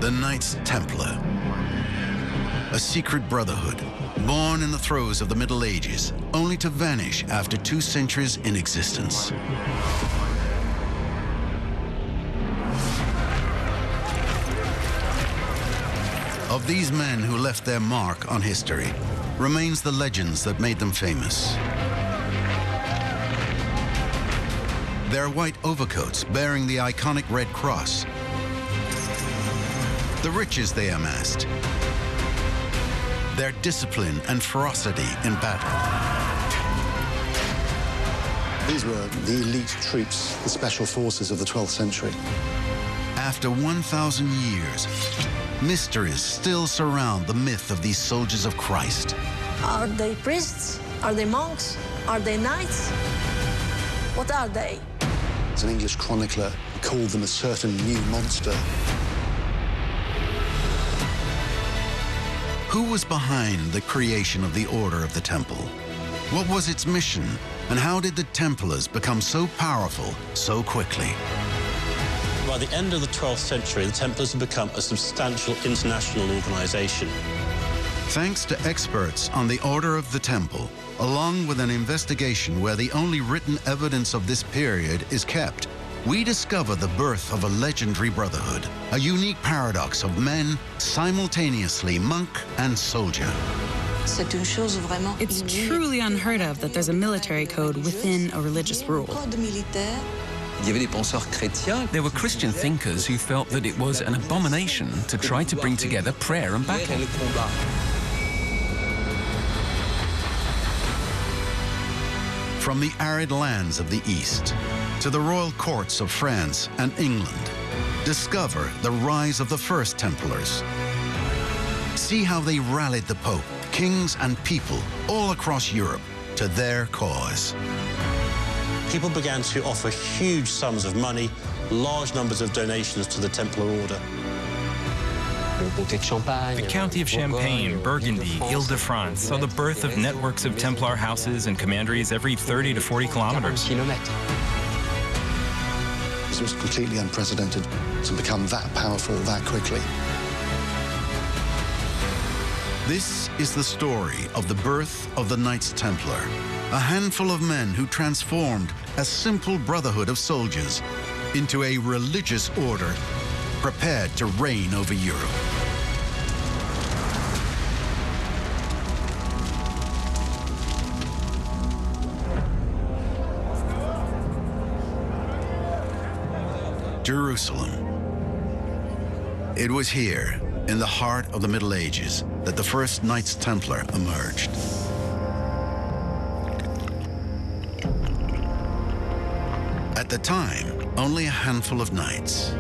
The Knights Templar, a secret brotherhood born in the throes of the Middle Ages, only to vanish after 2 centuries in existence. Of these men who left their mark on history, remains the legends that made them famous. Their white overcoats bearing the iconic Red Cross, the riches they amassed, their discipline and ferocity in battle. These were the elite troops, the special forces of the 12th century. After 1,000 years, mysteries still surround the myth of these soldiers of Christ. Are they priests? Are they monks? Are they knights? What are they? As an English chronicler called them a certain new monster. Who was behind the creation of the Order of the Temple? What was its mission? And how did the Templars become so powerful so quickly? By the end of the 12th century, the Templars had become a substantial international organization. Thanks to experts on the Order of the Temple, along with an investigation where the only written evidence of this period is kept, we discover the birth of a legendary brotherhood, a unique paradox of men simultaneously monk and soldier. It's truly unheard of that there's a military code within a religious rule. There were Christian thinkers who felt that it was an abomination to try to bring together prayer and battle. From the arid lands of the East to the royal courts of France and England, discover the rise of the first Templars. See how they rallied the Pope, kings and people all across Europe to their cause. People began to offer huge sums of money, large numbers of donations to the Templar Order. The county of Champagne, Burgundy, Ile-de-France saw the birth of networks of Templar houses and commanderies every 30 to 40 kilometers. This was completely unprecedented to become that powerful that quickly. This is the story of the birth of the Knights Templar, a handful of men who transformed a simple brotherhood of soldiers into a religious order prepared to reign over Europe. Jerusalem. It was here, in the heart of the Middle Ages, that the first Knights Templar emerged. At the time, only a handful of knights,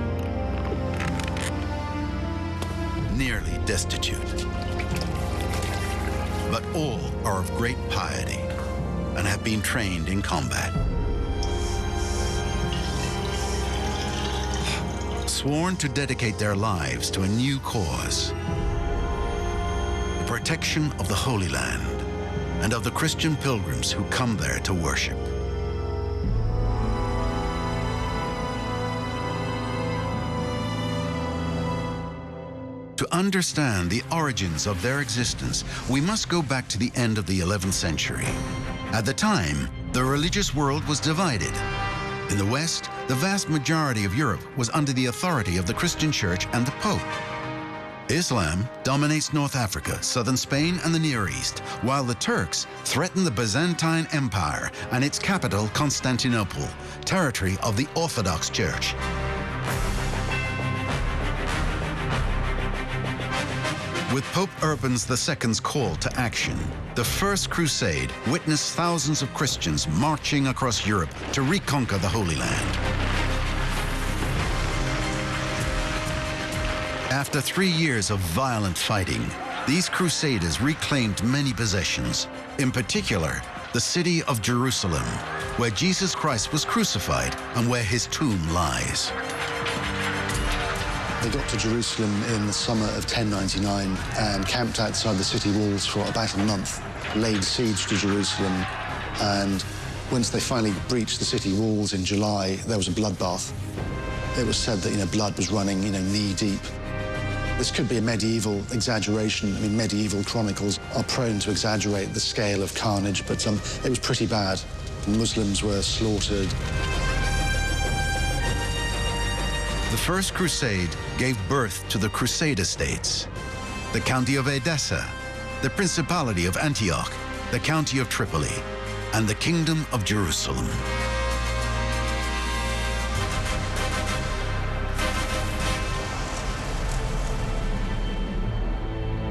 nearly destitute. But all are of great piety and have been trained in combat. Sworn to dedicate their lives to a new cause, the protection of the Holy Land and of the Christian pilgrims who come there to worship. To understand the origins of their existence, we must go back to the end of the 11th century. At the time, the religious world was divided. In the West, the vast majority of Europe was under the authority of the Christian Church and the Pope. Islam dominates North Africa, southern Spain, and the Near East, while the Turks threaten the Byzantine Empire and its capital, Constantinople, territory of the Orthodox Church. With Pope Urban II's call to action, the First Crusade witnessed thousands of Christians marching across Europe to reconquer the Holy Land. After 3 years of violent fighting, these crusaders reclaimed many possessions, in particular, the city of Jerusalem, where Jesus Christ was crucified and where his tomb lies. They got to Jerusalem in the summer of 1099 and camped outside the city walls for about a month, laid siege to Jerusalem, and once they finally breached the city walls in July, there was a bloodbath. It was said that, blood was running, knee deep. This could be a medieval exaggeration. I mean, medieval chronicles are prone to exaggerate the scale of carnage, but it was pretty bad. Muslims were slaughtered. The First Crusade gave birth to the Crusader states, the County of Edessa, the Principality of Antioch, the County of Tripoli, and the Kingdom of Jerusalem.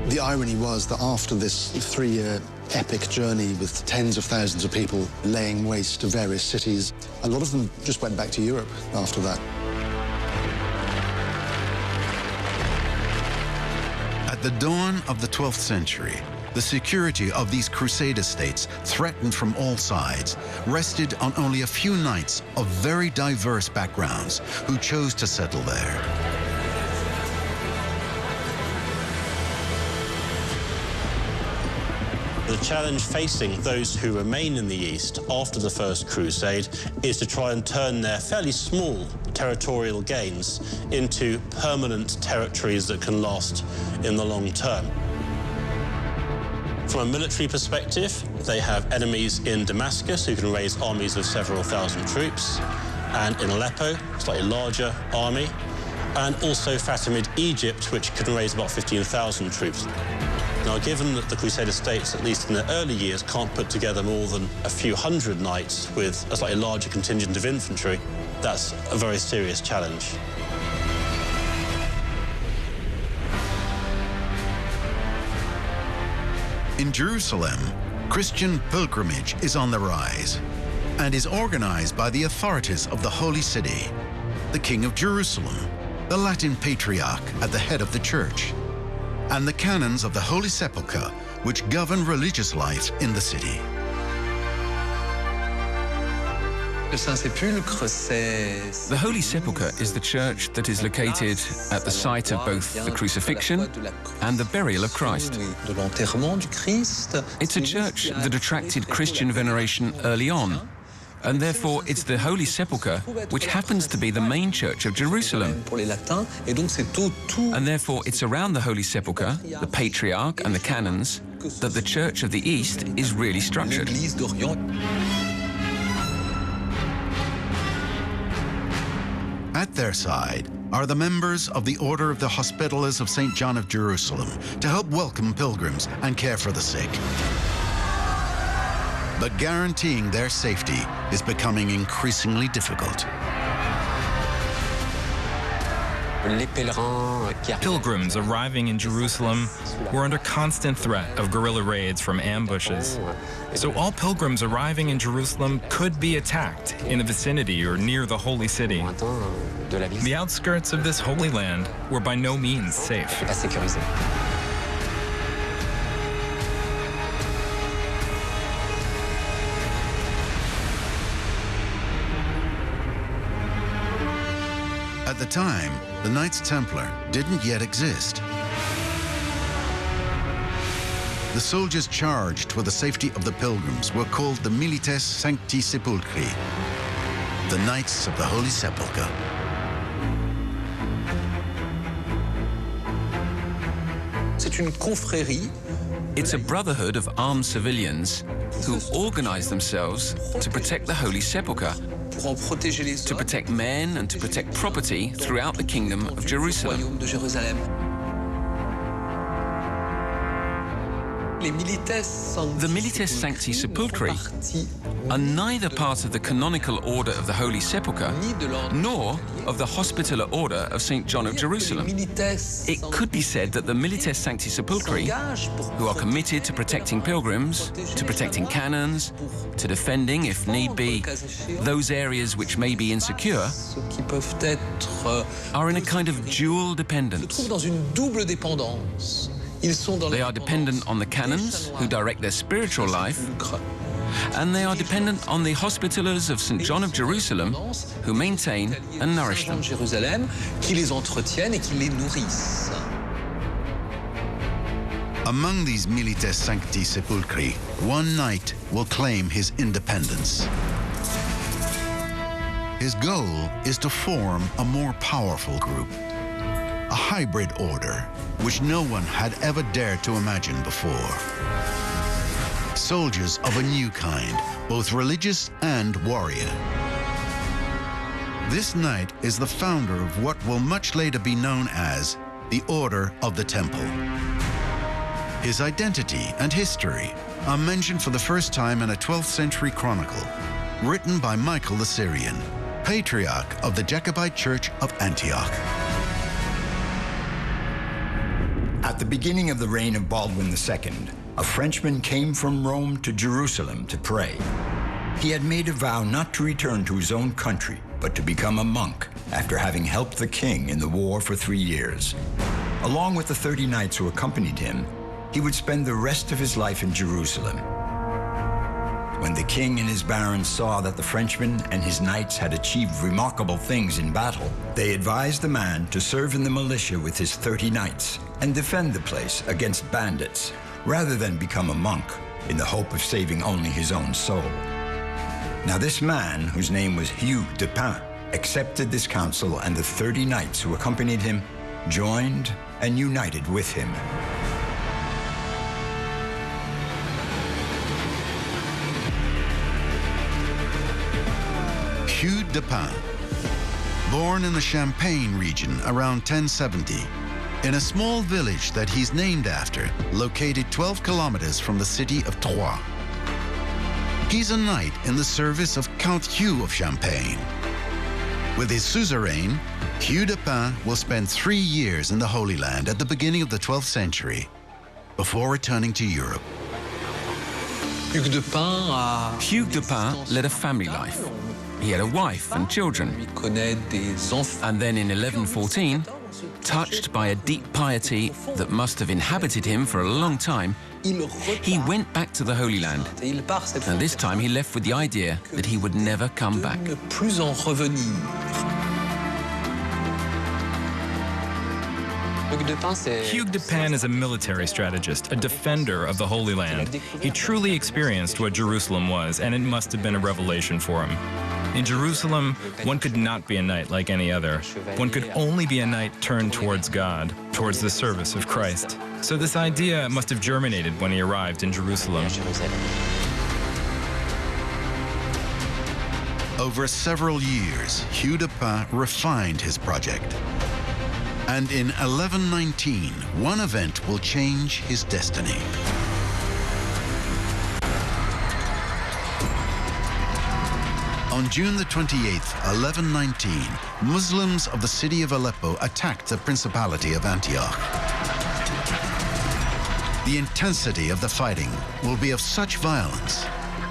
The irony was that after this 3-year epic journey with tens of thousands of people laying waste to various cities, a lot of them just went back to Europe after that. At the dawn of the 12th century, the security of these Crusader states, threatened from all sides, rested on only a few knights of very diverse backgrounds who chose to settle there. The challenge facing those who remain in the East after the First Crusade is to try and turn their fairly small territorial gains into permanent territories that can last in the long term. From a military perspective, they have enemies in Damascus who can raise armies of several thousand troops, and in Aleppo, a slightly larger army, and also Fatimid Egypt, which can raise about 15,000 troops. Now, given that the Crusader states, at least in their early years, can't put together more than a few hundred knights with a slightly larger contingent of infantry, that's a very serious challenge. In Jerusalem, Christian pilgrimage is on the rise and is organized by the authorities of the Holy City, the King of Jerusalem, the Latin Patriarch at the head of the Church, and the canons of the Holy Sepulchre, which govern religious life in the city. The Holy Sepulchre is the church that is located at the site of both the crucifixion and the burial of Christ. It's a church that attracted Christian veneration early on, and therefore it's the Holy Sepulchre which happens to be the main church of Jerusalem. And therefore it's around the Holy Sepulchre, the Patriarch and the canons, that the Church of the East is really structured. At their side are the members of the Order of the Hospitallers of St. John of Jerusalem to help welcome pilgrims and care for the sick. But guaranteeing their safety is becoming increasingly difficult. Pilgrims arriving in Jerusalem were under constant threat of guerrilla raids from ambushes. So all pilgrims arriving in Jerusalem could be attacked in the vicinity or near the Holy City. The outskirts of this Holy Land were by no means safe. At the time, the Knights Templar didn't yet exist. The soldiers charged with the safety of the pilgrims were called the Milites Sancti Sepulchri, the Knights of the Holy Sepulchre. It's a brotherhood of armed civilians who organize themselves to protect the Holy Sepulchre, to protect men and to protect property throughout the Kingdom of Jerusalem. The Milites Sancti Sepulchri are neither part of the canonical order of the Holy Sepulchre nor of the Hospitaller Order of St. John of Jerusalem. It could be said that the Milites Sancti Sepulchri, who are committed to protecting pilgrims, to protecting canons, to defending, if need be, those areas which may be insecure, are in a kind of dual dependence. They are dependent on the canons, who direct their spiritual life, and they are dependent on the Hospitallers of St. John of Jerusalem, who maintain and nourish them. Among these Milites Sancti Sepulchri, one knight will claim his independence. His goal is to form a more powerful group, a hybrid order, which no one had ever dared to imagine before. Soldiers of a new kind, both religious and warrior. This knight is the founder of what will much later be known as the Order of the Temple. His identity and history are mentioned for the first time in a 12th century chronicle, written by Michael the Syrian, patriarch of the Jacobite Church of Antioch. At the beginning of the reign of Baldwin II, a Frenchman came from Rome to Jerusalem to pray. He had made a vow not to return to his own country, but to become a monk after having helped the king in the war for 3 years. Along with the 30 knights who accompanied him, he would spend the rest of his life in Jerusalem. When the king and his barons saw that the Frenchman and his knights had achieved remarkable things in battle, they advised the man to serve in the militia with his 30 knights and defend the place against bandits, rather than become a monk in the hope of saving only his own soul. Now this man, whose name was Hugh de Pin, accepted this counsel, and the 30 knights who accompanied him joined and united with him. Hugh de Pin, born in the Champagne region around 1070, in a small village that he's named after, located 12 kilometers from the city of Troyes. He's a knight in the service of Count Hugh of Champagne. With his suzerain, Hugh de Pin will spend 3 years in the Holy Land at the beginning of the 12th century, before returning to Europe. Hugh de Pin led a family life. He had a wife and children. And then in 1114, touched by a deep piety that must have inhabited him for a long time, he went back to the Holy Land. And this time he left with the idea that he would never come back. Hugh de Pin is a military strategist, a defender of the Holy Land. He truly experienced what Jerusalem was, and it must have been a revelation for him. In Jerusalem, one could not be a knight like any other. One could only be a knight turned towards God, towards the service of Christ. So this idea must have germinated when he arrived in Jerusalem. Over several years, Hugh de Pin refined his project. And in 1119, one event will change his destiny. On June the 28th, 1119, Muslims of the city of Aleppo attacked the Principality of Antioch. The intensity of the fighting will be of such violence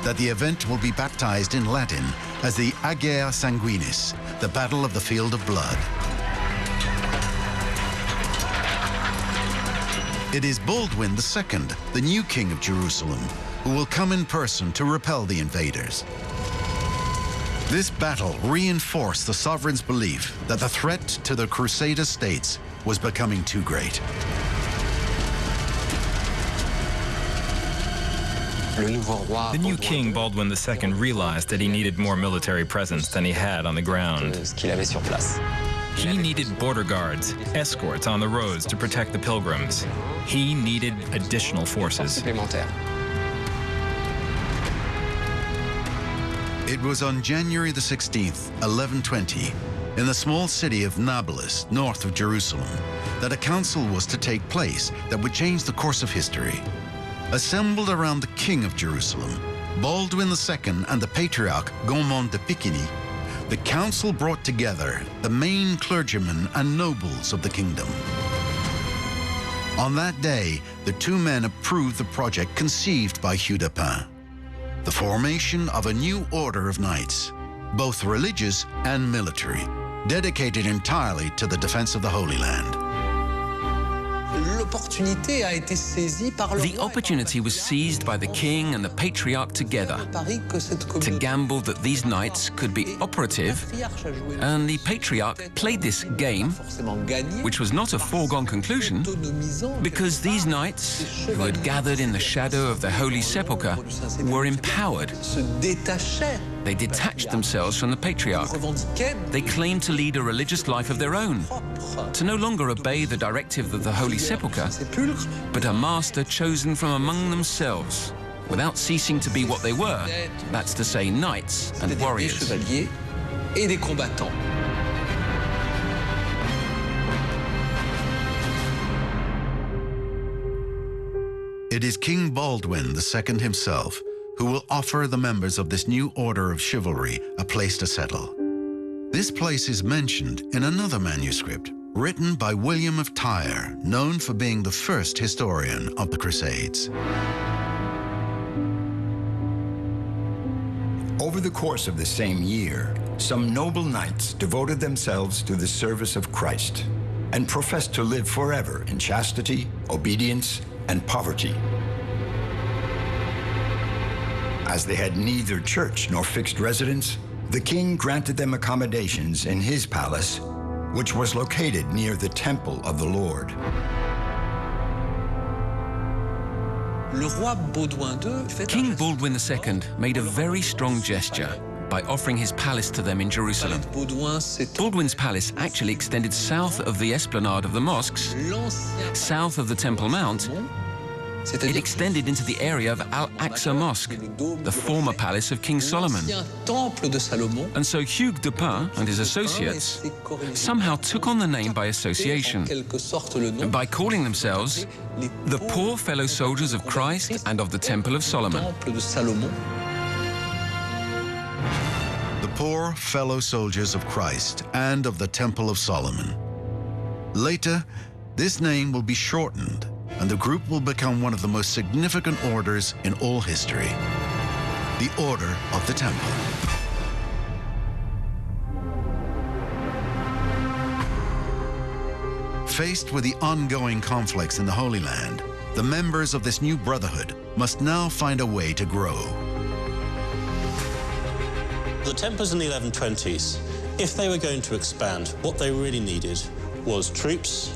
that the event will be baptized in Latin as the Agea Sanguinis, the Battle of the Field of Blood. It is Baldwin II, the new king of Jerusalem, who will come in person to repel the invaders. This battle reinforced the sovereign's belief that the threat to the Crusader states was becoming too great. The new king, Baldwin II, realized that he needed more military presence than he had on the ground. He needed border guards, escorts on the roads to protect the pilgrims. He needed additional forces. It was on January the 16th, 1120, in the small city of Nablus, north of Jerusalem, that a council was to take place that would change the course of history. Assembled around the king of Jerusalem, Baldwin II and the patriarch Gontran de Piquigny, the council brought together the main clergymen and nobles of the kingdom. On that day, the two men approved the project conceived by Hugh de Pin, the formation of a new order of knights, both religious and military, dedicated entirely to the defense of the Holy Land. The opportunity was seized by the king and the patriarch together to gamble that these knights could be operative, and the patriarch played this game, which was not a foregone conclusion, because these knights, who had gathered in the shadow of the Holy Sepulchre, were empowered. They detached themselves from the patriarch. They claimed to lead a religious life of their own, to no longer obey the directive of the Holy Sepulchre, but a master chosen from among themselves, without ceasing to be what they were, that's to say, knights and warriors. It is King Baldwin II himself who will offer the members of this new order of chivalry a place to settle. This place is mentioned in another manuscript written by William of Tyre, known for being the first historian of the Crusades. Over the course of the same year, some noble knights devoted themselves to the service of Christ and professed to live forever in chastity, obedience, and poverty. As they had neither church nor fixed residence, the king granted them accommodations in his palace, which was located near the temple of the Lord. King Baldwin II made a very strong gesture by offering his palace to them in Jerusalem. Baldwin's palace actually extended south of the esplanade of the mosques, south of the Temple Mount. It extended into the area of Al-Aqsa Mosque, the former palace of King Solomon. And so Hugues de Pin and his associates somehow took on the name by association, by calling themselves the Poor Fellow Soldiers of Christ and of the Temple of Solomon. The Poor Fellow Soldiers of Christ and of the Temple of Solomon. Later, this name will be shortened, and the group will become one of the most significant orders in all history, the Order of the Temple. Faced with the ongoing conflicts in the Holy Land, the members of this new brotherhood must now find a way to grow. The Templars in the 1120s, if they were going to expand, what they really needed was troops,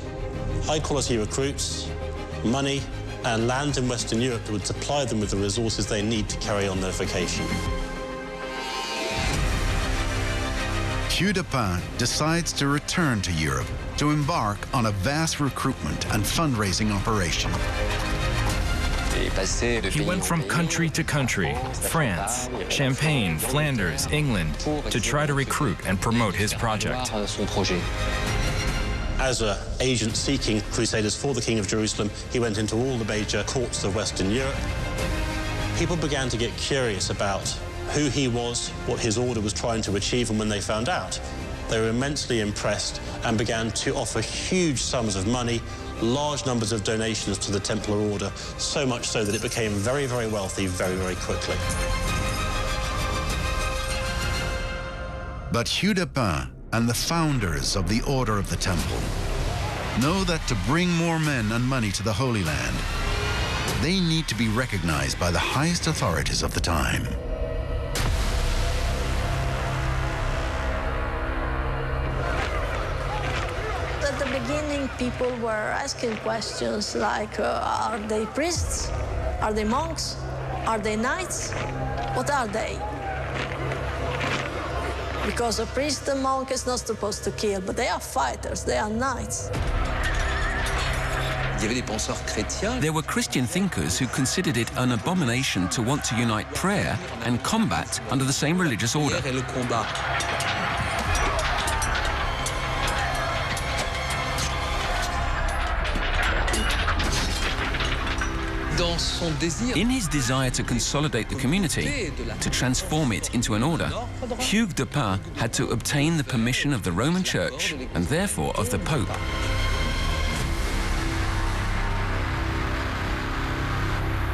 high-quality recruits, money, and land in Western Europe that would supply them with the resources they need to carry on their vocation. Hugues de Pin decides to return to Europe to embark on a vast recruitment and fundraising operation. He went from country to country, France, Champagne, Flanders, England, to try to recruit and promote his project. As an agent seeking crusaders for the King of Jerusalem, he went into all the major courts of Western Europe. People began to get curious about who he was, what his order was trying to achieve, and when they found out, they were immensely impressed and began to offer huge sums of money, large numbers of donations to the Templar order, so much so that it became very, very wealthy very, very quickly. But Hugues de Pin and the founders of the Order of the Temple know that to bring more men and money to the Holy Land, they need to be recognized by the highest authorities of the time. At the beginning, people were asking questions like, are they priests? Are they monks? Are they knights? What are they? Because a priest and monk is not supposed to kill, but they are fighters, they are knights. There were Christian thinkers who considered it an abomination to want to unite prayer and combat under the same religious order. In his desire to consolidate the community, to transform it into an order, Hugues de Pin had to obtain the permission of the Roman Church and therefore of the Pope.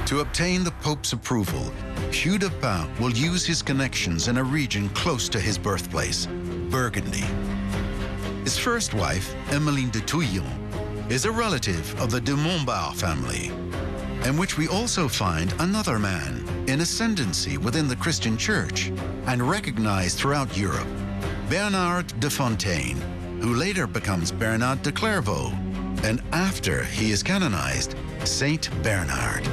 To obtain the Pope's approval, Hugues de Pin will use his connections in a region close to his birthplace, Burgundy. His first wife, Emmeline de Touillon, is a relative of the de Montbard family, in which we also find another man in ascendancy within the Christian Church and recognized throughout Europe, Bernard de Fontaine, who later becomes Bernard de Clairvaux, and after he is canonized, Saint Bernard.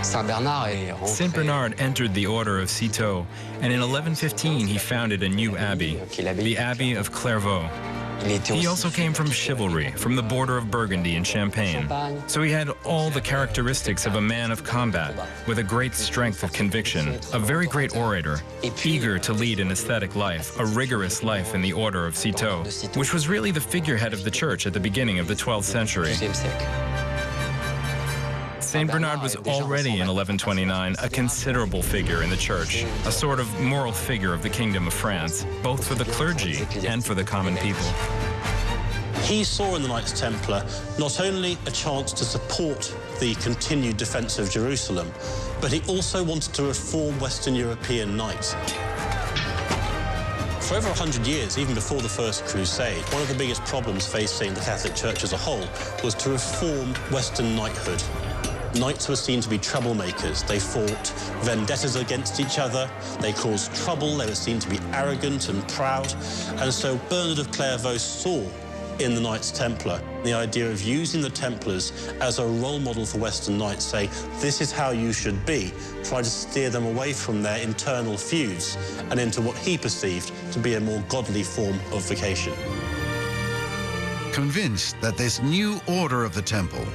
Saint Bernard entered the order of Citeaux, and in 1115 he founded a new abbey, the Abbey of Clairvaux. He also came from chivalry, from the border of Burgundy and Champagne. So he had all the characteristics of a man of combat, with a great strength of conviction, a very great orator, eager to lead an aesthetic life, a rigorous life in the order of Citeaux, which was really the figurehead of the church at the beginning of the 12th century. Saint Bernard was already in 1129 a considerable figure in the church, a sort of moral figure of the Kingdom of France, both for the clergy and for the common people. He saw in the Knights Templar not only a chance to support the continued defence of Jerusalem, but he also wanted to reform Western European knights. For over 100 years, even before the First Crusade, one of the biggest problems facing the Catholic Church as a whole was to reform Western knighthood. Knights were seen to be troublemakers. They fought vendettas against each other. They caused trouble. They were seen to be arrogant and proud. And so Bernard of Clairvaux saw in the Knights Templar the idea of using the Templars as a role model for Western knights, say, this is how you should be, try to steer them away from their internal feuds and into what he perceived to be a more godly form of vocation. Convinced that this new order of the Temple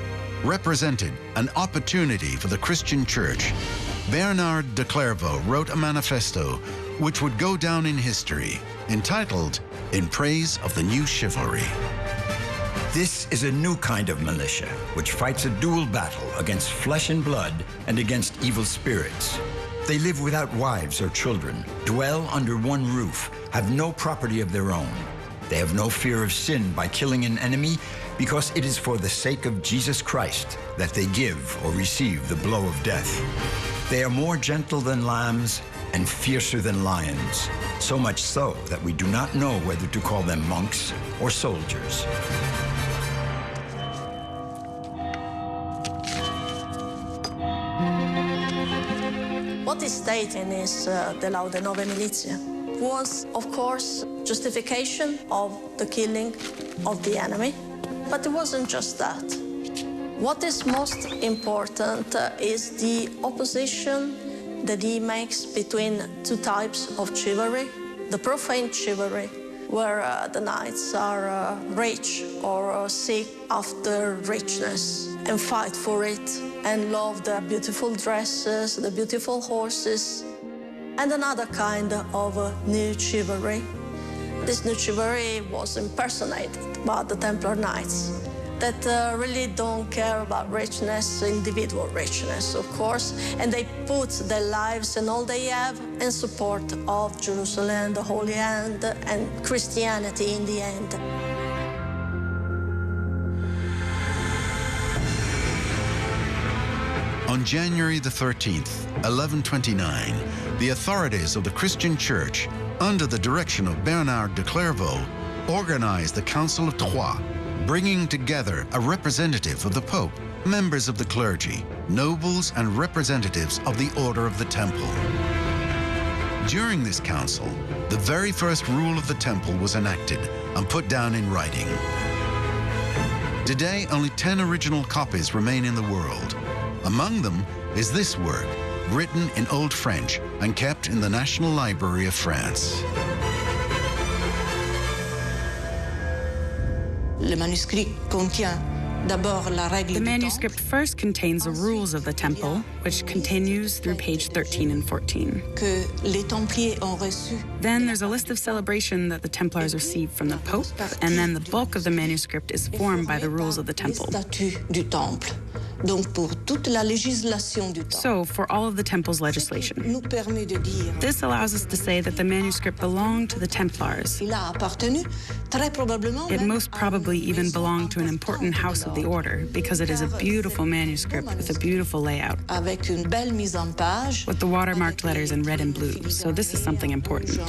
represented an opportunity for the Christian Church, Bernard de Clairvaux wrote a manifesto which would go down in history, entitled In Praise of the New Chivalry. This is a new kind of militia, which fights a dual battle against flesh and blood and against evil spirits. They live without wives or children, dwell under one roof, have no property of their own. They have no fear of sin by killing an enemy, because it is for the sake of Jesus Christ that they give or receive the blow of death. They are more gentle than lambs and fiercer than lions, so much so that we do not know whether to call them monks or soldiers. What is stated in his De Laude Nove Militia was, of course, justification of the killing of the enemy. But it wasn't just that. What is most important is the opposition that he makes between two types of chivalry. The profane chivalry, where the knights are rich or seek after richness and fight for it and love the beautiful dresses, the beautiful horses, and another kind of new chivalry. This new chivalry was impersonated by the Templar Knights that really don't care about richness, individual richness, of course, and they put their lives and all they have in support of Jerusalem, the Holy Land, and Christianity in the end. On January the 13th, 1129, the authorities of the Christian Church, under the direction of Bernard de Clairvaux, organized the Council of Troyes, bringing together a representative of the Pope, members of the clergy, nobles, and representatives of the Order of the Temple. During this council, the very first rule of the Temple was enacted and put down in writing. Today, only 10 original copies remain in the world. Among them is this work, written in Old French and kept in the National Library of France. The manuscript first contains the rules of the temple, which continues through page 13 and 14. Then there's a list of celebration that the Templars received from the Pope, and then the bulk of the manuscript is formed by the rules of the temple. So, for all of the temple's legislation, this allows us to say that the manuscript belonged to the Templars. It most probably even belonged to an important house of the order, because it is a beautiful manuscript with a beautiful layout, with the watermarked letters in red and blue. So this is something important.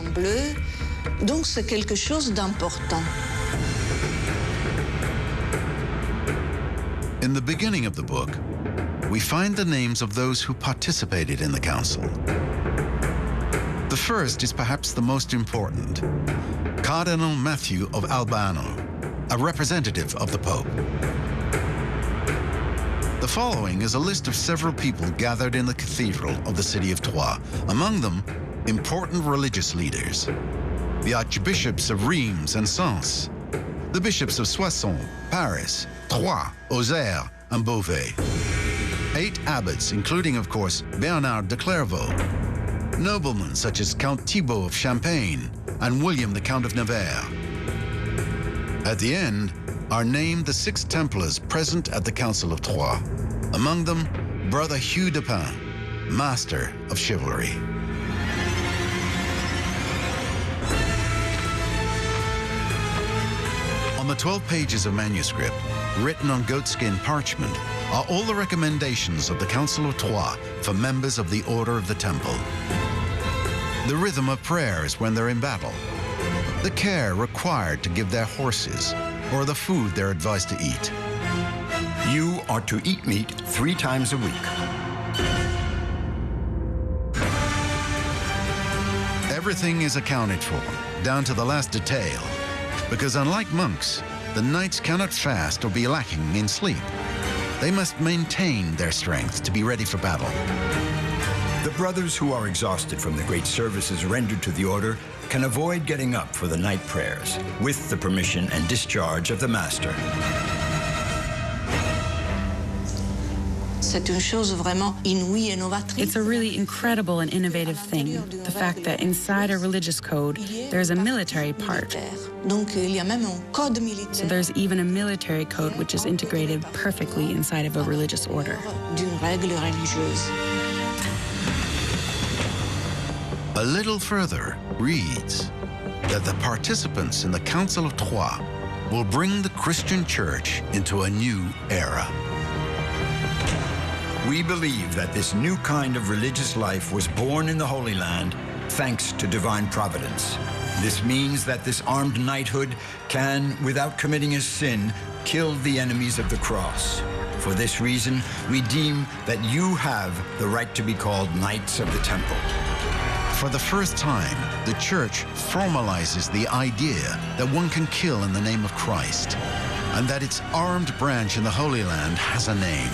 In the beginning of the book, we find the names of those who participated in the council. The first is perhaps the most important, Cardinal Matthew of Albano, a representative of the Pope. The following is a list of several people gathered in the cathedral of the city of Troyes. Among them, important religious leaders. The archbishops of Reims and Sens, the bishops of Soissons, Paris, Troyes, Auxerre, and Beauvais. 8 abbots, including, of course, Bernard de Clairvaux. Noblemen such as Count Thibaut of Champagne and William the Count of Nevers. At the end are named the 6 Templars present at the Council of Troyes. Among them, Brother Hugh de Pin, master of chivalry. On the 12 pages of manuscript, written on goatskin parchment, are all the recommendations of the Council of Troyes for members of the Order of the Temple. The rhythm of prayers when they're in battle, the care required to give their horses, or the food they're advised to eat. You are to eat meat 3 times a week. Everything is accounted for, down to the last detail, because unlike monks, the knights cannot fast or be lacking in sleep. They must maintain their strength to be ready for battle. The brothers who are exhausted from the great services rendered to the order can avoid getting up for the night prayers with the permission and discharge of the master. It's a really incredible and innovative thing, the fact that inside a religious code, there's a military part. So there's even a military code which is integrated perfectly inside of a religious order. A little further reads that the participants in the Council of Troyes will bring the Christian Church into a new era. We believe that this new kind of religious life was born in the Holy Land thanks to divine providence. This means that this armed knighthood can, without committing a sin, kill the enemies of the cross. For this reason, we deem that you have the right to be called Knights of the Temple. For the first time, the Church formalizes the idea that one can kill in the name of Christ, and that its armed branch in the Holy Land has a name,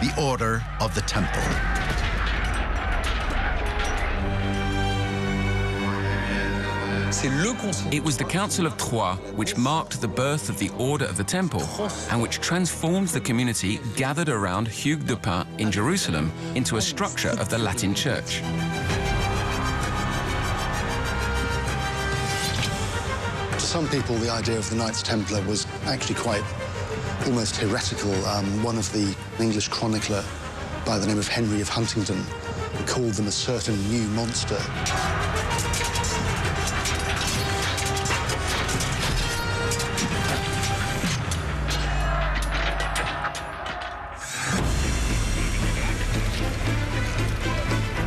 the Order of the Temple. It was the Council of Troyes which marked the birth of the Order of the Temple and which transformed the community gathered around Hugh de Pin in Jerusalem into a structure of the Latin Church. To some people, the idea of the Knights Templar was actually quite almost heretical. One of the English chronicler by the name of Henry of Huntingdon called them a certain new monster.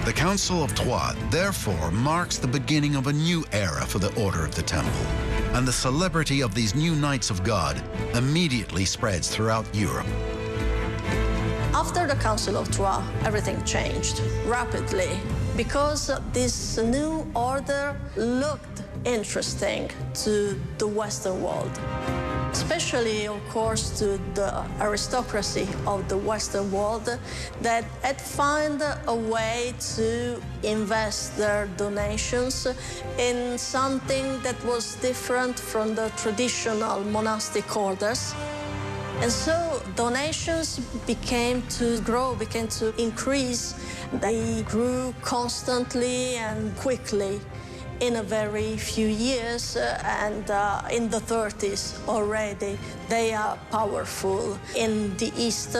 The Council of Troyes, therefore, marks the beginning of a new era for the Order of the Temple, and the celebrity of these new Knights of God immediately spreads throughout Europe. After the Council of Troyes, everything changed rapidly because this new order looked interesting to the Western world, especially, of course, to the aristocracy of the Western world that had found a way to invest their donations in something that was different from the traditional monastic orders. And so donations began to grow, began to increase. They grew constantly and quickly in a very few years, and in the 30s already, they are powerful in the East.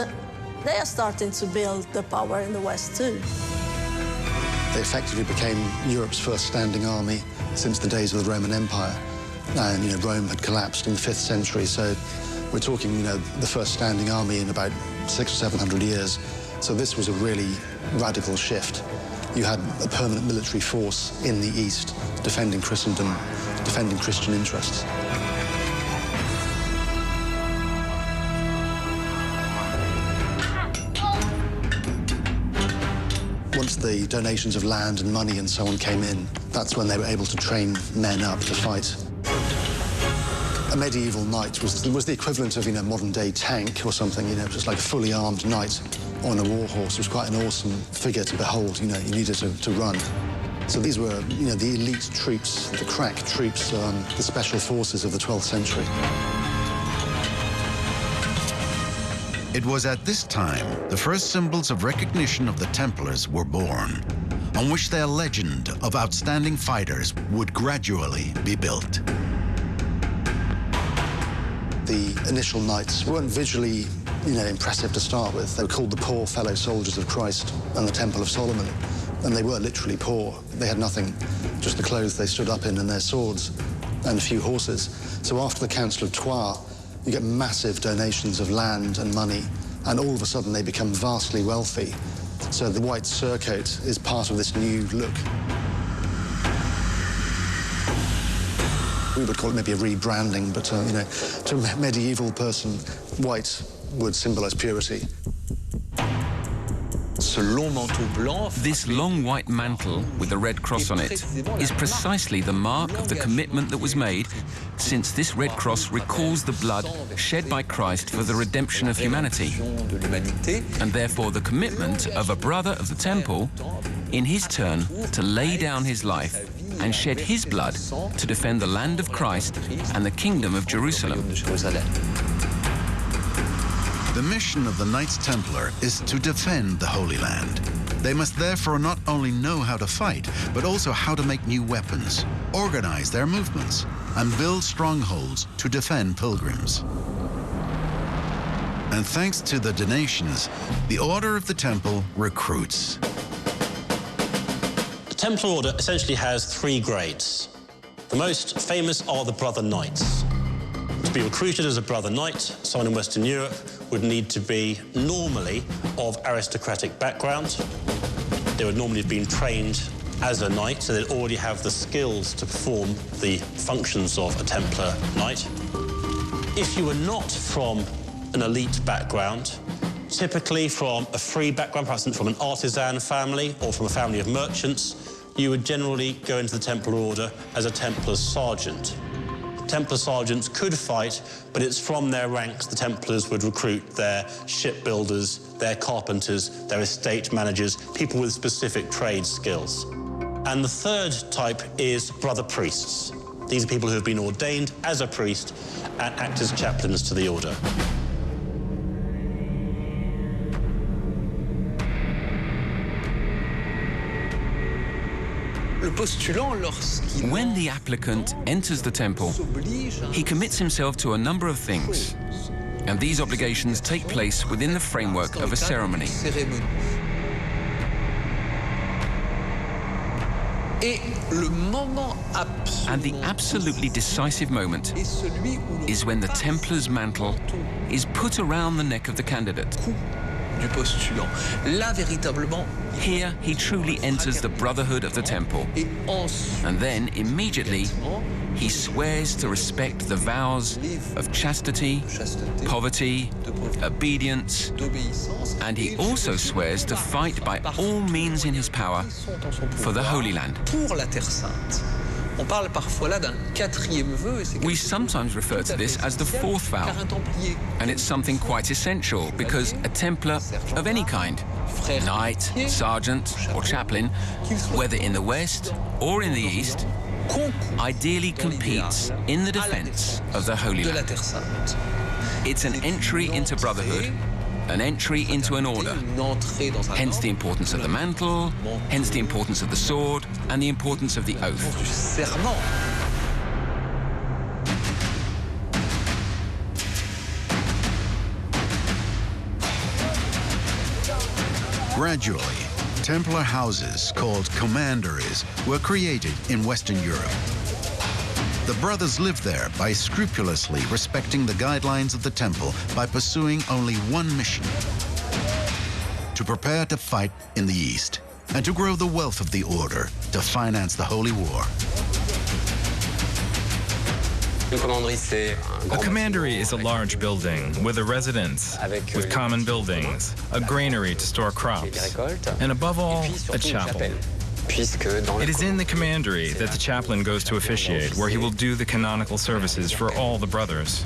They are starting to build the power in the West too. They effectively became Europe's first standing army since the days of the Roman Empire. And, Rome had collapsed in the 5th century, so we're talking, the first standing army in about 600 or 700 years. So this was a really radical shift. You had a permanent military force in the East defending Christendom, defending Christian interests. Once the donations of land and money and so on came in, that's when they were able to train men up to fight. A medieval knight was the equivalent of, modern-day tank or something, just like a fully armed knight on a war horse. It was quite an awesome figure to behold, you needed to run. So these were, the elite troops, the crack troops, the special forces of the 12th century. It was at this time the first symbols of recognition of the Templars were born, on which their legend of outstanding fighters would gradually be built. The initial knights weren't visually, impressive to start with. They were called the poor fellow soldiers of Christ and the Temple of Solomon. And they were literally poor. They had nothing, just the clothes they stood up in and their swords and a few horses. So after the Council of Troyes, you get massive donations of land and money, and all of a sudden they become vastly wealthy. So the white surcoat is part of this new look. We would call it maybe a rebranding, but, to a medieval person, white would symbolize purity. This long white mantle with the red cross on it is precisely the mark of the commitment that was made, since this red cross recalls the blood shed by Christ for the redemption of humanity, and therefore the commitment of a brother of the temple, in his turn, to lay down his life and shed his blood to defend the land of Christ and the kingdom of Jerusalem. The mission of the Knights Templar is to defend the Holy Land. They must therefore not only know how to fight, but also how to make new weapons, organize their movements, and build strongholds to defend pilgrims. And thanks to the donations, the Order of the Temple recruits. The Templar Order essentially has 3 grades. The most famous are the Brother Knights. To be recruited as a Brother Knight, someone in Western Europe would need to be normally of aristocratic background. They would normally have been trained as a knight, so they'd already have the skills to perform the functions of a Templar knight. If you were not from an elite background, typically from a free background, perhaps from an artisan family or from a family of merchants, you would generally go into the Templar Order as a Templar sergeant. Templar sergeants could fight, but it's from their ranks the Templars would recruit their shipbuilders, their carpenters, their estate managers, people with specific trade skills. And the third type is brother priests. These are people who have been ordained as a priest and act as chaplains to the order. When the applicant enters the temple, he commits himself to a number of things, and these obligations take place within the framework of a ceremony. And the absolutely decisive moment is when the Templar's mantle is put around the neck of the candidate. Here, he truly enters the brotherhood of the temple. And then, immediately, he swears to respect the vows of chastity, poverty, obedience, and he also swears to fight by all means in his power for the Holy Land. We sometimes refer to this as the 4th vow, and it's something quite essential because a Templar of any kind, knight, sergeant, or chaplain, whether in the West or in the East, ideally competes in the defense of the Holy Land. It's an entry into brotherhood, an entry into an order, hence the importance of the mantle, hence the importance of the sword, and the importance of the oath. Gradually, Templar houses called commanderies were created in Western Europe. The brothers lived there by scrupulously respecting the guidelines of the temple by pursuing only one mission: to prepare to fight in the East and to grow the wealth of the order to finance the Holy War. A commandery is a large building with a residence, with common buildings, a granary to store crops, and above all, a chapel. It is in the commandery that the chaplain goes to officiate, where he will do the canonical services for all the brothers.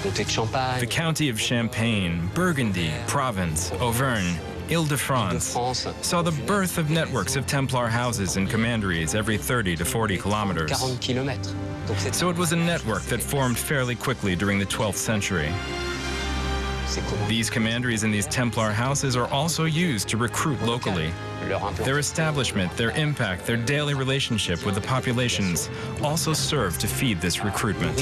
The county of Champagne, Burgundy, Provence, Auvergne, Ile-de-France saw the birth of networks of Templar houses and commanderies every 30 to 40 kilometers. So it was a network that formed fairly quickly during the 12th century. These commanderies and these Templar houses are also used to recruit locally. Their establishment, their impact, their daily relationship with the populations also serve to feed this recruitment.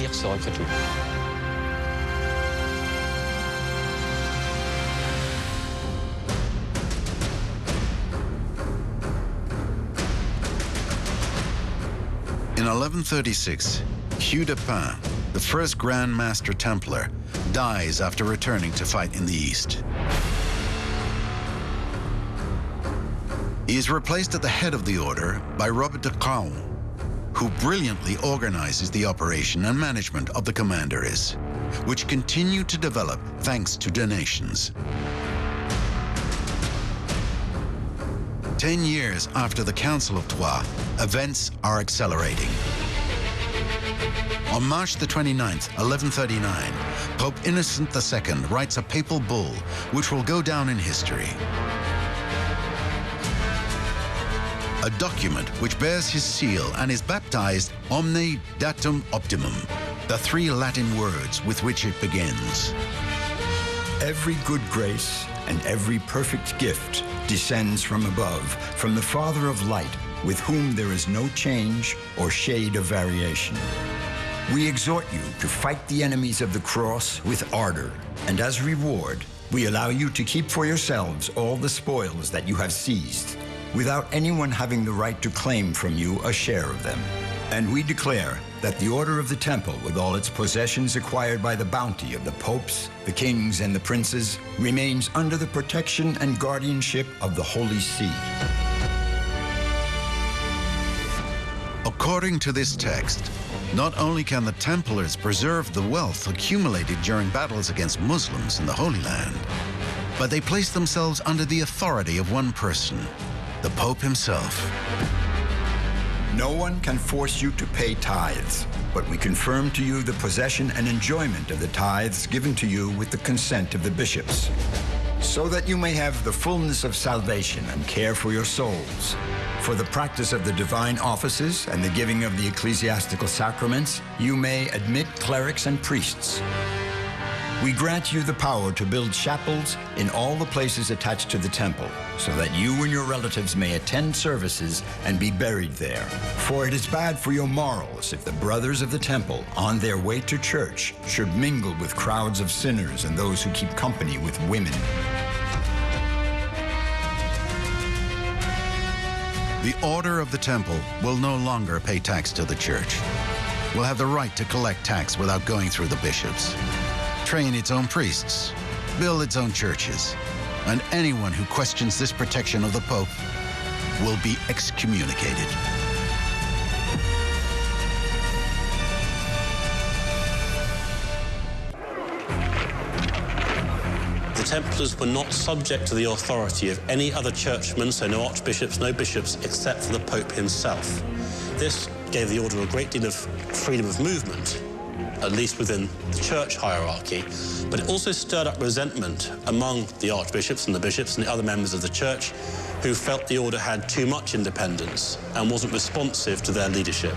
In 1136, Hugh de Pin, the first Grand Master Templar, dies after returning to fight in the East. He is replaced at the head of the order by Robert de Caen, who brilliantly organizes the operation and management of the commanderies, which continue to develop thanks to donations. 10 years after the Council of Troyes, events are accelerating. On March the 29th, 1139, Pope Innocent II writes a papal bull which will go down in history. A document which bears his seal and is baptized Omne Datum Optimum, the 3 Latin words with which it begins. Every good grace and every perfect gift descends from above, from the Father of light, with whom there is no change or shade of variation. We exhort you to fight the enemies of the cross with ardor, and as reward, we allow you to keep for yourselves all the spoils that you have seized, without anyone having the right to claim from you a share of them. And we declare that the Order of the Temple, with all its possessions acquired by the bounty of the popes, the kings, and the princes, remains under the protection and guardianship of the Holy See. According to this text, not only can the Templars preserve the wealth accumulated during battles against Muslims in the Holy Land, but they place themselves under the authority of one person, the Pope himself. No one can force you to pay tithes, but we confirm to you the possession and enjoyment of the tithes given to you with the consent of the bishops, so that you may have the fullness of salvation and care for your souls. For the practice of the divine offices and the giving of the ecclesiastical sacraments, you may admit clerics and priests. We grant you the power to build chapels in all the places attached to the temple, so that you and your relatives may attend services and be buried there. For it is bad for your morals if the brothers of the temple, on their way to church, should mingle with crowds of sinners and those who keep company with women. The Order of the Temple will no longer pay tax to the Church. Will have the right to collect tax without going through the bishops, train its own priests, build its own churches, and anyone who questions this protection of the Pope will be excommunicated. The Templars were not subject to the authority of any other churchman, so no archbishops, no bishops, except for the Pope himself. This gave the order a great deal of freedom of movement, at least within the church hierarchy, but it also stirred up resentment among the archbishops and the bishops and the other members of the church who felt the order had too much independence and wasn't responsive to their leadership.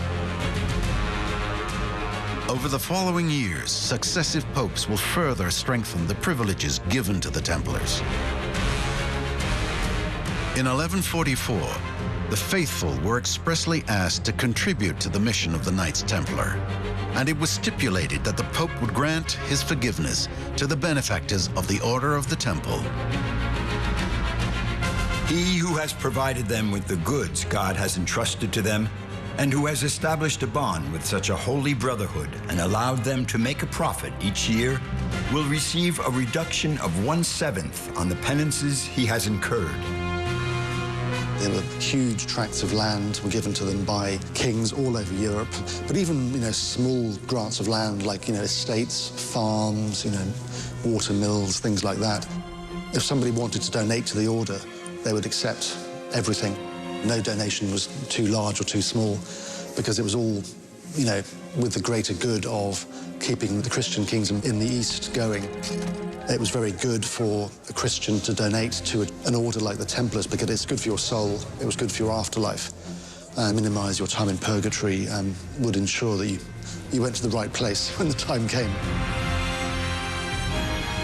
Over the following years, successive popes will further strengthen the privileges given to the Templars. In 1144, the faithful were expressly asked to contribute to the mission of the Knights Templar, and it was stipulated that the Pope would grant his forgiveness to the benefactors of the Order of the Temple. He who has provided them with the goods God has entrusted to them, and who has established a bond with such a holy brotherhood and allowed them to make a profit each year, will receive a reduction of 1/7 on the penances he has incurred. There were huge tracts of land were given to them by kings all over Europe. But even, small grants of land like, estates, farms, water mills, things like that. If somebody wanted to donate to the order, they would accept everything. No donation was too large or too small because it was all, with the greater good of keeping the Christian kingdom in the East going. It was very good for a Christian to donate to an order like the Templars because it's good for your soul, it was good for your afterlife, minimise your time in purgatory, and would ensure that you went to the right place when the time came.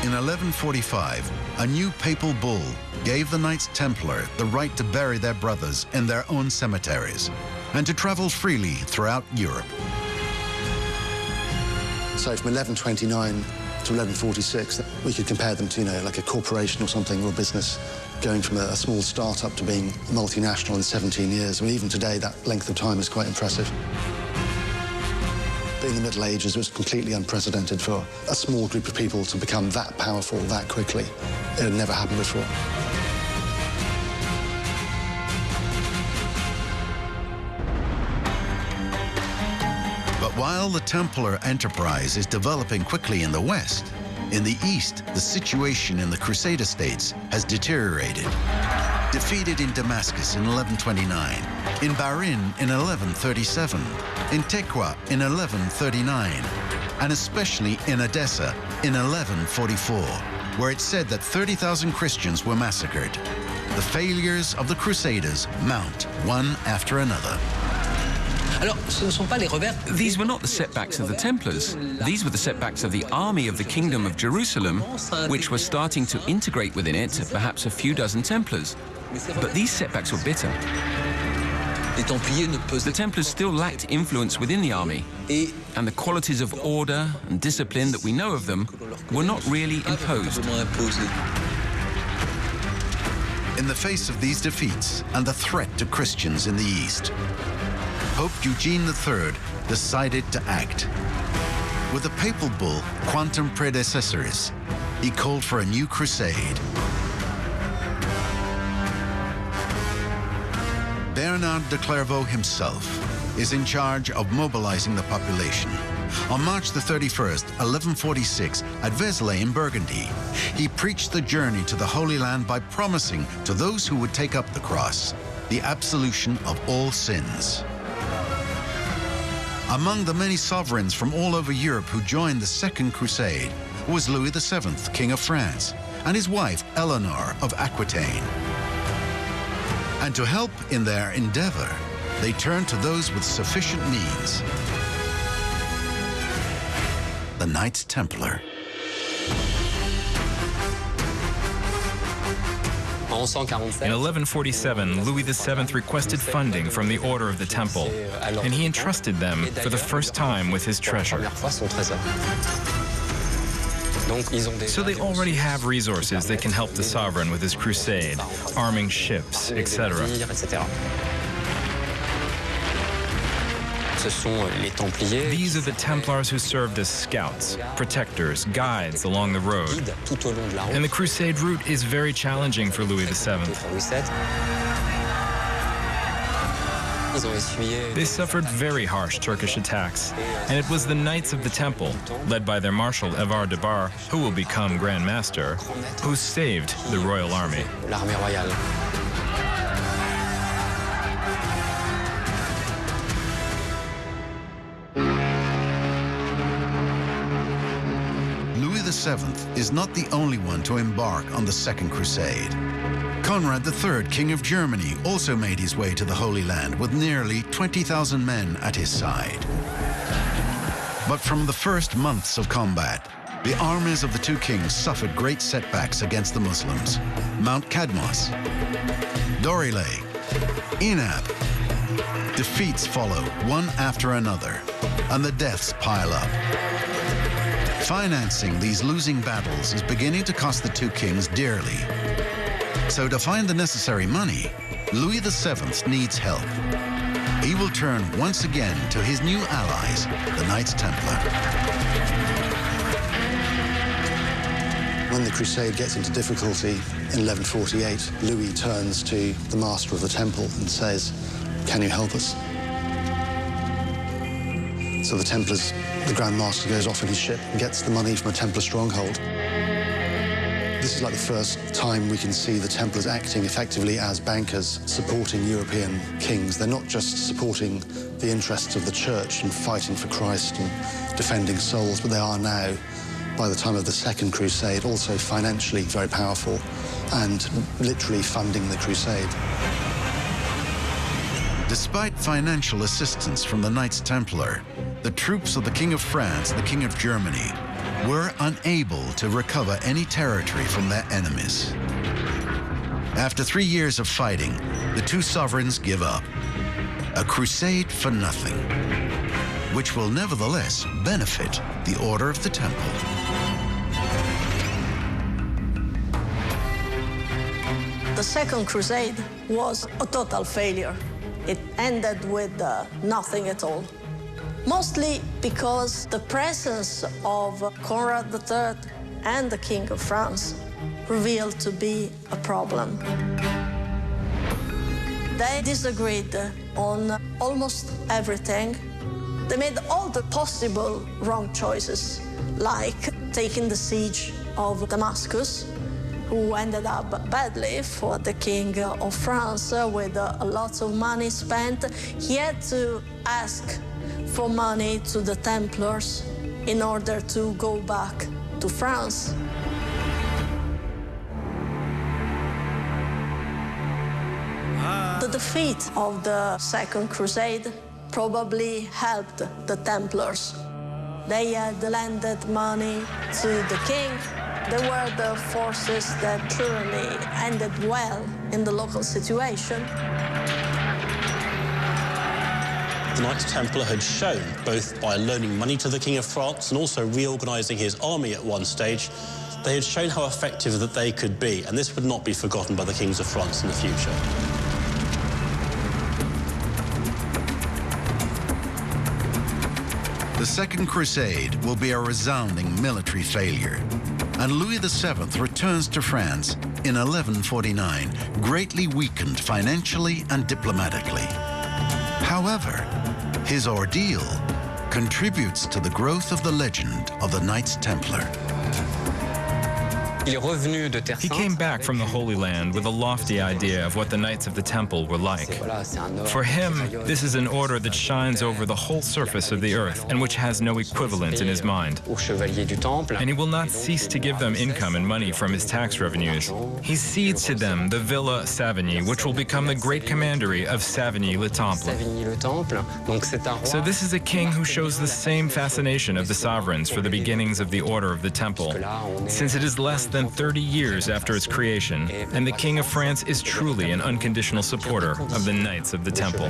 In 1145, a new papal bull gave the Knights Templar the right to bury their brothers in their own cemeteries and to travel freely throughout Europe. So from 1129 to 1146, we could compare them to, like a corporation or something, or a business going from a small start-up to being multinational in 17 years. I mean, even today, that length of time is quite impressive. But in the Middle Ages, it was completely unprecedented for a small group of people to become that powerful that quickly. It had never happened before. While the Templar enterprise is developing quickly in the West, in the East, the situation in the Crusader states has deteriorated. Defeated in Damascus in 1129, in Bahrain in 1137, in Tequa in 1139, and especially in Edessa in 1144, where it's said that 30,000 Christians were massacred. The failures of the Crusaders mount one after another. These were not the setbacks of the Templars. These were the setbacks of the army of the Kingdom of Jerusalem, which were starting to integrate within it perhaps a few dozen Templars. But these setbacks were bitter. The Templars still lacked influence within the army, and the qualities of order and discipline that we know of them were not really imposed. In the face of these defeats and the threat to Christians in the East, Pope Eugene III decided to act. With the papal bull Quantum Predecessoris, he called for a new crusade. Bernard de Clairvaux himself is in charge of mobilizing the population. On March the 31st, 1146, at Vézelay in Burgundy, he preached the journey to the Holy Land by promising to those who would take up the cross the absolution of all sins. Among the many sovereigns from all over Europe who joined the Second Crusade was Louis VII, King of France, and his wife Eleanor of Aquitaine. And to help in their endeavor, they turned to those with sufficient means. The Knights Templar. In 1147, Louis VII requested funding from the Order of the Temple, and he entrusted them for the first time with his treasure. So they already have resources that can help the sovereign with his crusade, arming ships, etc. These are the Templars who served as scouts, protectors, guides along the road. And the crusade route is very challenging for Louis VII. They suffered very harsh Turkish attacks, and it was the Knights of the Temple, led by their Marshal Evar de Bar, who will become Grand Master, who saved the royal army. VII is not the only one to embark on the Second Crusade. Conrad III, King of Germany, also made his way to the Holy Land with nearly 20,000 men at his side. But from the first months of combat, the armies of the two kings suffered great setbacks against the Muslims. Mount Cadmos, Doriley, Inab. Defeats follow one after another, and the deaths pile up. Financing these losing battles is beginning to cost the two kings dearly. So to find the necessary money, Louis VII needs help. He will turn once again to his new allies, the Knights Templar. When the crusade gets into difficulty in 1148, Louis turns to the master of the temple and says, "Can you help us?" So the Templars, the Grand Master goes off in his ship and gets the money from a Templar stronghold. This is like the first time we can see the Templars acting effectively as bankers, supporting European kings. They're not just supporting the interests of the church and fighting for Christ and defending souls, but they are now, by the time of the Second Crusade, also financially very powerful and literally funding the crusade. Despite financial assistance from the Knights Templar, the troops of the King of France and the King of Germany were unable to recover any territory from their enemies. After 3 years of fighting, the two sovereigns give up. A crusade for nothing, which will nevertheless benefit the Order of the Temple. The Second Crusade was a total failure. It ended with nothing at all. Mostly because the presence of Conrad III and the King of France revealed to be a problem. They disagreed on almost everything. They made all the possible wrong choices, like taking the siege of Damascus, who ended up badly for the King of France with a lot of money spent. He had to ask for money to the Templars in order to go back to France. The defeat of the Second Crusade probably helped the Templars. They had lended money to the king. They were the forces that clearly ended well in the local situation. The Knights Templar had shown, both by loaning money to the King of France and also reorganising his army at one stage, they had shown how effective that they could be, and this would not be forgotten by the Kings of France in the future. The Second Crusade will be a resounding military failure, and Louis VII returns to France in 1149, greatly weakened financially and diplomatically. However, his ordeal contributes to the growth of the legend of the Knights Templar. He came back from the Holy Land with a lofty idea of what the Knights of the Temple were like. For him, this is an order that shines over the whole surface of the earth and which has no equivalent in his mind. And he will not cease to give them income and money from his tax revenues. He cedes to them the Villa Savigny, which will become the great commandery of Savigny-le-Temple. So this is a king who shows the same fascination of the sovereigns for the beginnings of the Order of the Temple, since it is less than 30 years after its creation, and the King of France is truly an unconditional supporter of the Knights of the Temple.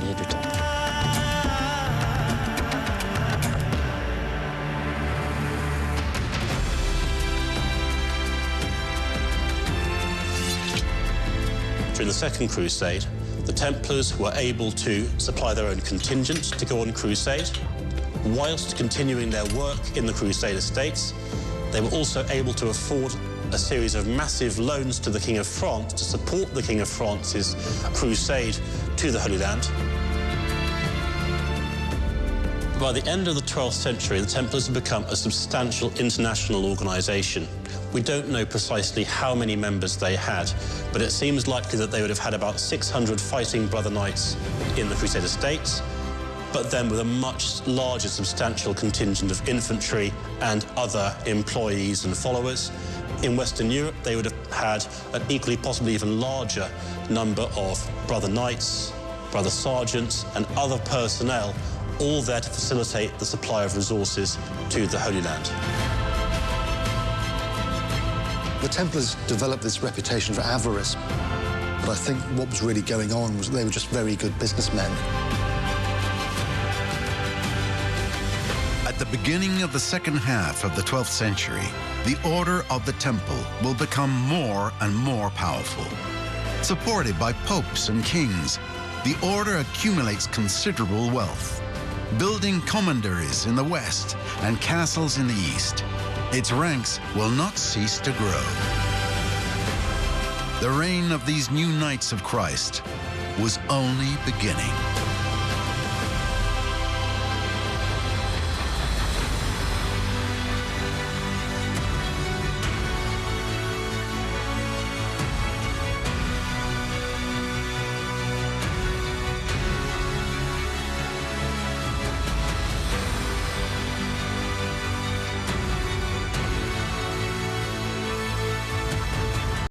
During the Second Crusade, the Templars were able to supply their own contingent to go on crusade. Whilst continuing their work in the Crusader states, they were also able to afford a series of massive loans to the King of France to support the King of France's crusade to the Holy Land. By the end of the 12th century, the Templars had become a substantial international organisation. We don't know precisely how many members they had, but it seems likely that they would have had about 600 fighting brother knights in the Crusader states, but then with a much larger substantial contingent of infantry and other employees and followers. In Western Europe, they would have had an equally, possibly even larger number of brother knights, brother sergeants, and other personnel, all there to facilitate the supply of resources to the Holy Land. The Templars developed this reputation for avarice, but I think what was really going on was they were just very good businessmen. At the beginning of the second half of the 12th century, the Order of the Temple will become more and more powerful. Supported by popes and kings, the order accumulates considerable wealth. building commanderies in the west and castles in the east. Its ranks will not cease to grow. The reign of these new knights of Christ was only beginning.